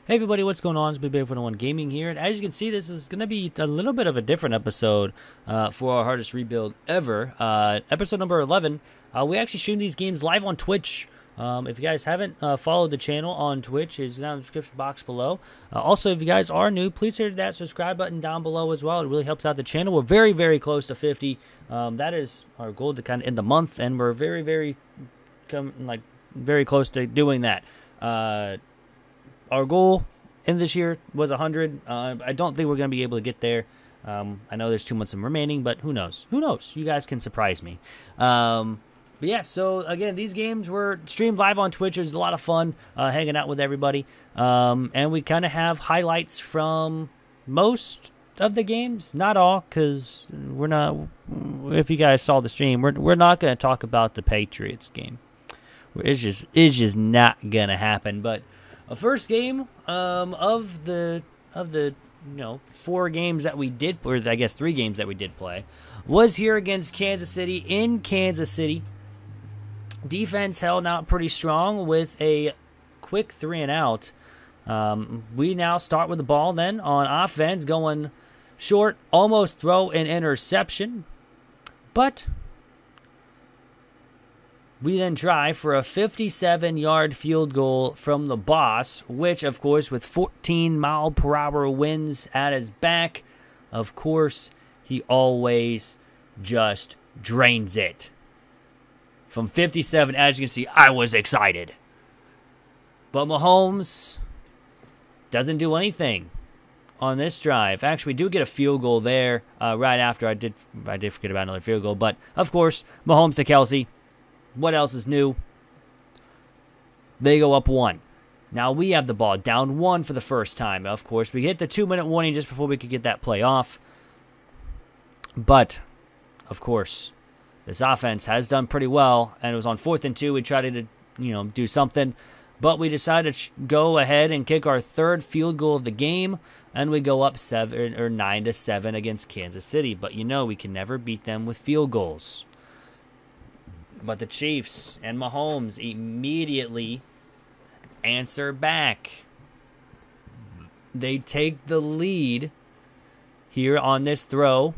Hey everybody, what's going on? It's Big Big 101 Gaming here, and as you can see, this is going to be a little bit of a different episode for our hardest rebuild ever. Episode number 11. We actually stream these games live on Twitch. If you guys haven't followed the channel on Twitch, it's down in the description box below. Also, if you guys are new, please hit that subscribe button down below as well. It really helps out the channel. We're very, very close to 50. That is our goal to kind of end the month, and we're very, very close to doing that. Our goal in this year was 100. I don't think we're going to be able to get there. I know there's 2 months remaining, but who knows? Who knows? You guys can surprise me. But yeah, so again, these games were streamed live on Twitch. It was a lot of fun hanging out with everybody. And we kind of have highlights from most of the games. Not all, because we're not, if you guys saw the stream, we're not going to talk about the Patriots game. It's just not going to happen. But a first game of the 4 games that we did, or I guess 3 games that we did play, was here against Kansas City in Kansas City. Defense held out pretty strong with a quick 3-and-out. We now start with the ball then on offense, going short, almost throw an interception, but we then try for a 57-yard field goal from the boss, which, of course, with 14-mile-per-hour winds at his back, of course, he always just drains it. From 57, as you can see, I was excited. But Mahomes doesn't do anything on this drive. Actually, we do get a field goal there right after. I did forget about another field goal. But, of course, Mahomes to Kelsey. What else is new? They go up 1. Now we have the ball down 1 for the first time. Of course, we hit the 2-minute warning just before we could get that play off. But, of course, this offense has done pretty well, and it was on 4th and 2. We tried to, do something, but we decided to go ahead and kick our 3rd field goal of the game, and we go up 9-7 against Kansas City. But we can never beat them with field goals. But the Chiefs and Mahomes immediately answer back. They take the lead here on this throw.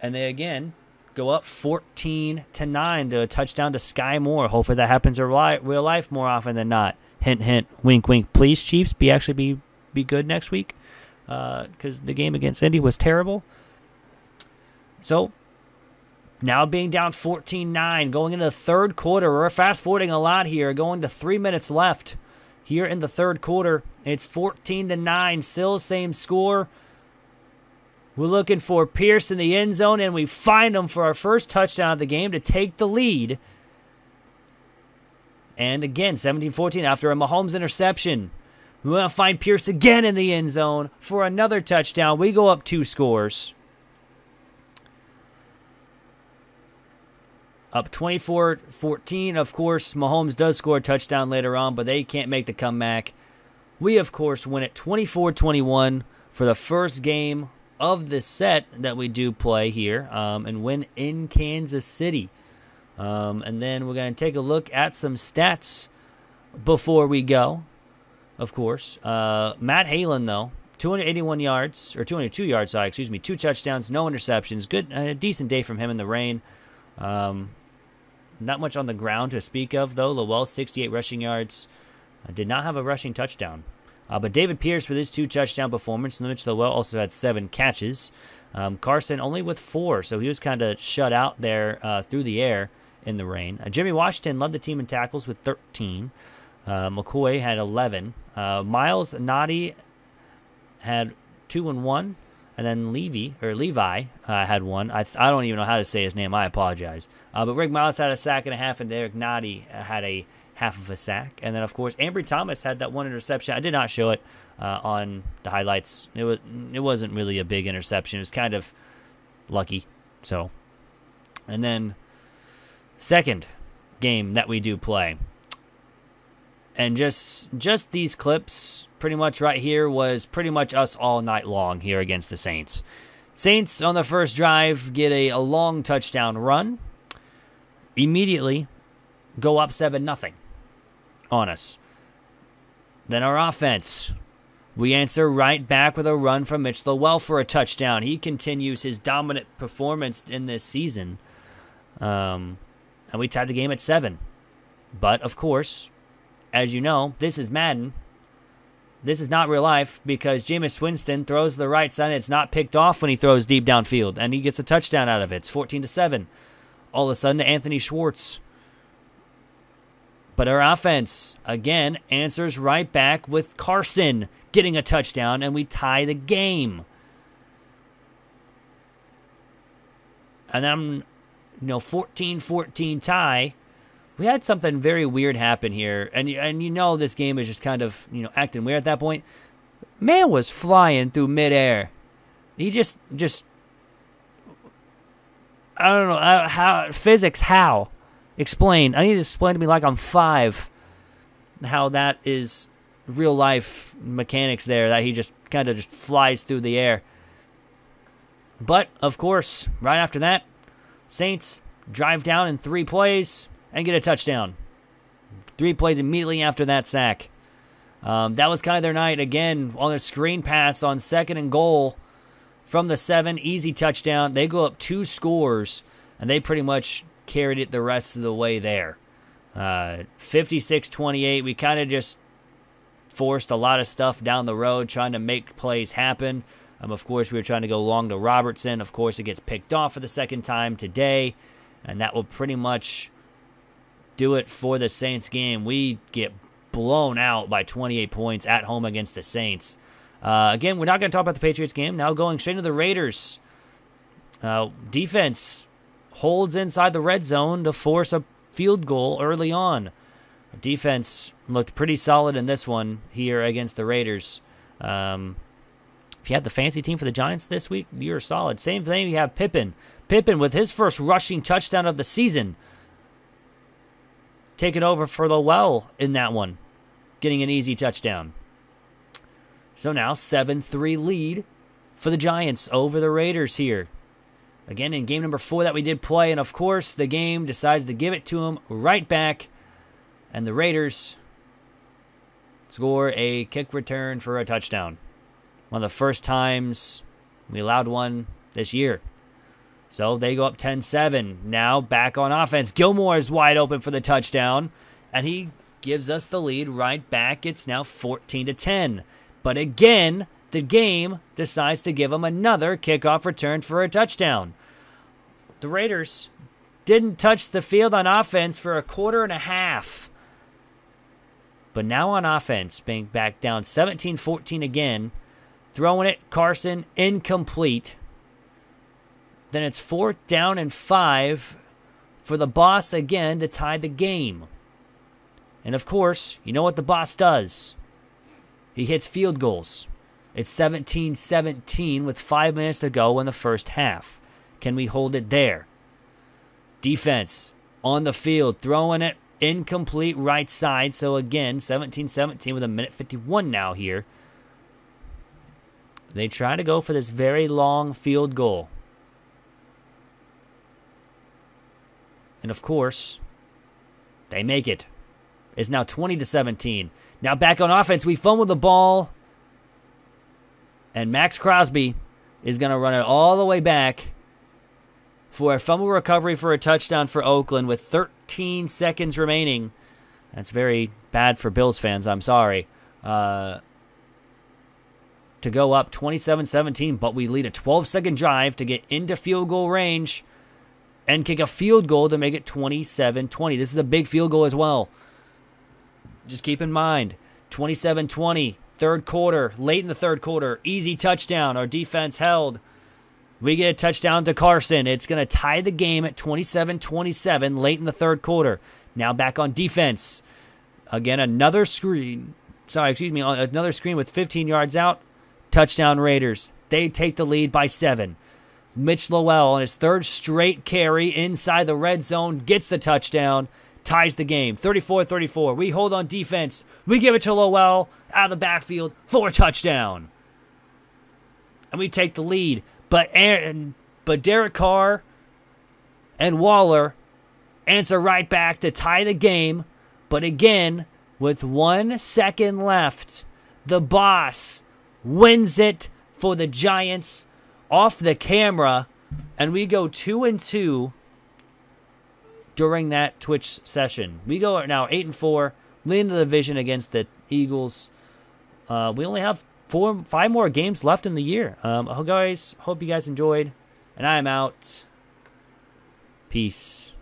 And they again go up 14-9 to a touchdown to Sky Moore. Hopefully that happens in real life more often than not. Hint, hint, wink, wink. Please, Chiefs, be good next week. Because the game against Indy was terrible. So, now being down 14-9, going into the 3rd quarter. We're fast-forwarding a lot here, going to 3 minutes left here in the 3rd quarter. It's 14-9, still same score. We're looking for Pierce in the end zone, and we find him for our first touchdown of the game to take the lead. And again, 17-14 after a Mahomes interception. We're going to find Pierce again in the end zone for another touchdown. We go up 2 scores. Up 24-14, of course, Mahomes does score a touchdown later on, but they can't make the comeback. We, of course, win it 24-21 for the first game of the set that we do play here, and win in Kansas City. And then we're going to take a look at some stats before we go, of course. Matt Halen, though, 281 yards, or 202 yards, 2 touchdowns, no interceptions. Good, decent day from him in the rain. Not much on the ground to speak of, though. Lowell, 68 rushing yards. Did not have a rushing touchdown. But David Pierce with his 2 touchdown performance. Mitch Lowell also had 7 catches. Carson only with 4, so he was kind of shut out there through the air in the rain. Jimmy Washington led the team in tackles with 13. McCoy had 11. Miles Noddy had 2 and 1. And then Levi had 1. I don't even know how to say his name. I apologize. But Rick Miles had a sack and a half, and Derek Noddy had a half of a sack. And then, of course, Ambry Thomas had that 1 interception. I did not show it on the highlights. It wasn't really a big interception. It was kind of lucky. So, and then second game that we do play. And just these clips, pretty much right here, was pretty much us all night long here against the Saints. Saints on the first drive get a long touchdown run. Immediately go up 7-0 on us. Then our offense. We answer right back with a run from Mitch Lowell for a touchdown. He continues his dominant performance in this season. And we tied the game at 7. But, of course, as you know, this is Madden. This is not real life because Jameis Winston throws the right side. It's not picked off when he throws deep downfield, and he gets a touchdown out of it. It's 14-7. All of a sudden to Anthony Schwartz. But our offense, again, answers right back with Carson getting a touchdown, and we tie the game. And then, 14-14 tie. We had something very weird happen here, and this game is just kind of, acting weird at that point. Man was flying through midair. He just, I don't know, how? Explain. I need to explain to me like I'm 5 how that is real life mechanics there, that he just kind of just flies through the air. But, of course, right after that, Saints drive down in 3 plays and get a touchdown. 3 plays immediately after that sack. That was kind of their night. Again, on a screen pass on 2nd and goal from the 7, easy touchdown. They go up 2 scores, and they pretty much carried it the rest of the way there. 56-28. We kind of just forced a lot of stuff down the road, trying to make plays happen. Of course, we were trying to go long to Robertson. Of course, it gets picked off for the 2nd time today, and that will pretty much do it for the Saints game. We get blown out by 28 points at home against the Saints. Again, we're not going to talk about the Patriots game. Now going straight to the Raiders. Defense holds inside the red zone to force a field goal early on. Defense looked pretty solid in this one here against the Raiders. If you had the fantasy team for the Giants this week, you're solid. Same thing, you have Pippen. Pippen with his first rushing touchdown of the season. Taking over for Lowell in that one. Getting an easy touchdown. So now 7-3 lead for the Giants over the Raiders here. Again, in game number 4 that we did play. And of course, the game decides to give it to them right back. And the Raiders score a kick return for a touchdown. One of the first times we allowed one this year. So they go up 10-7. Now back on offense. Gilmore is wide open for the touchdown. And he gives us the lead right back. It's now 14-10. But again, the game decides to give him another kickoff return for a touchdown. The Raiders didn't touch the field on offense for a quarter and a half. But now on offense, being back down 17-14 again. Throwing it, Carson, incomplete. Then it's 4th down and 5 for the boss again to tie the game. And of course, you know what the boss does. He hits field goals. It's 17-17 with 5 minutes to go in the first half. Can we hold it there? Defense on the field, throwing it incomplete right side. So again, 17-17 with 1:51 now here. They try to go for this very long field goal. And of course, they make it. It's now 20-17. Now back on offense, we fumble the ball. And Max Crosby is going to run it all the way back for a fumble recovery for a touchdown for Oakland with 13 seconds remaining. That's very bad for Bills fans, I'm sorry. To go up 27-17, but we lead a 12-second drive to get into field goal range and kick a field goal to make it 27-20. This is a big field goal as well. Just keep in mind, 27-20, third quarter, late in the third quarter, easy touchdown. Our defense held. We get a touchdown to Carson. It's going to tie the game at 27-27 late in the third quarter. Now back on defense. Again, another screen. Another screen with 15 yards out. Touchdown Raiders. They take the lead by 7. Mitch Lowell on his 3rd straight carry inside the red zone gets the touchdown, ties the game. 34-34. We hold on defense. We give it to Lowell out of the backfield for a touchdown. And we take the lead. But Derek Carr and Waller answer right back to tie the game. But again, with 1 second left, the boss wins it for the Giants off the camera, and we go 2-2 during that Twitch session. We go now 8-4, leading the division against the Eagles. We only have 5 more games left in the year. Guys, hope you guys enjoyed, and I am out. Peace.